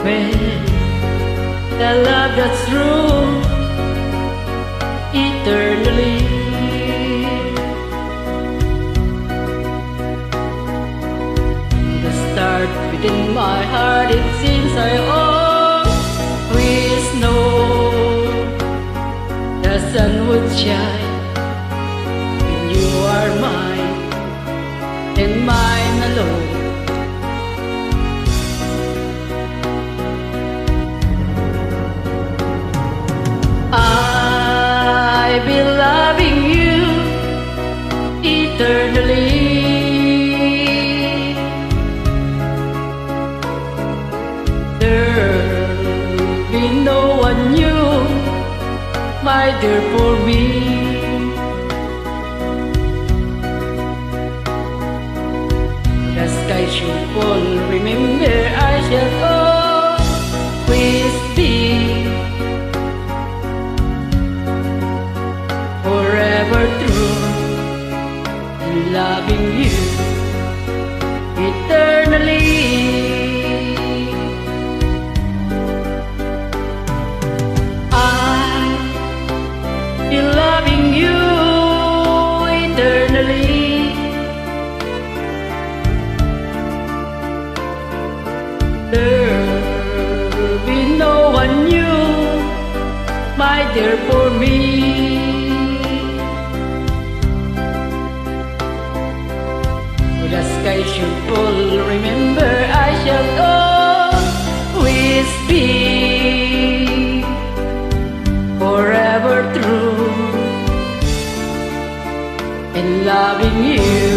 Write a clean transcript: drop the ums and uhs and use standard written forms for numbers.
promise the love that's true eternally. The start within my heart, it seems I always know the sun would shine when you are mine and mine alone. I've been loving you eternally. There'll be no one new, my dear, for me. The sky should fall, remember I shall always be forever true, loving you eternally. I'll be loving you eternally. There'll be no one new, my dear, for me. The sky should fall, remember I shall always be forever true in loving you.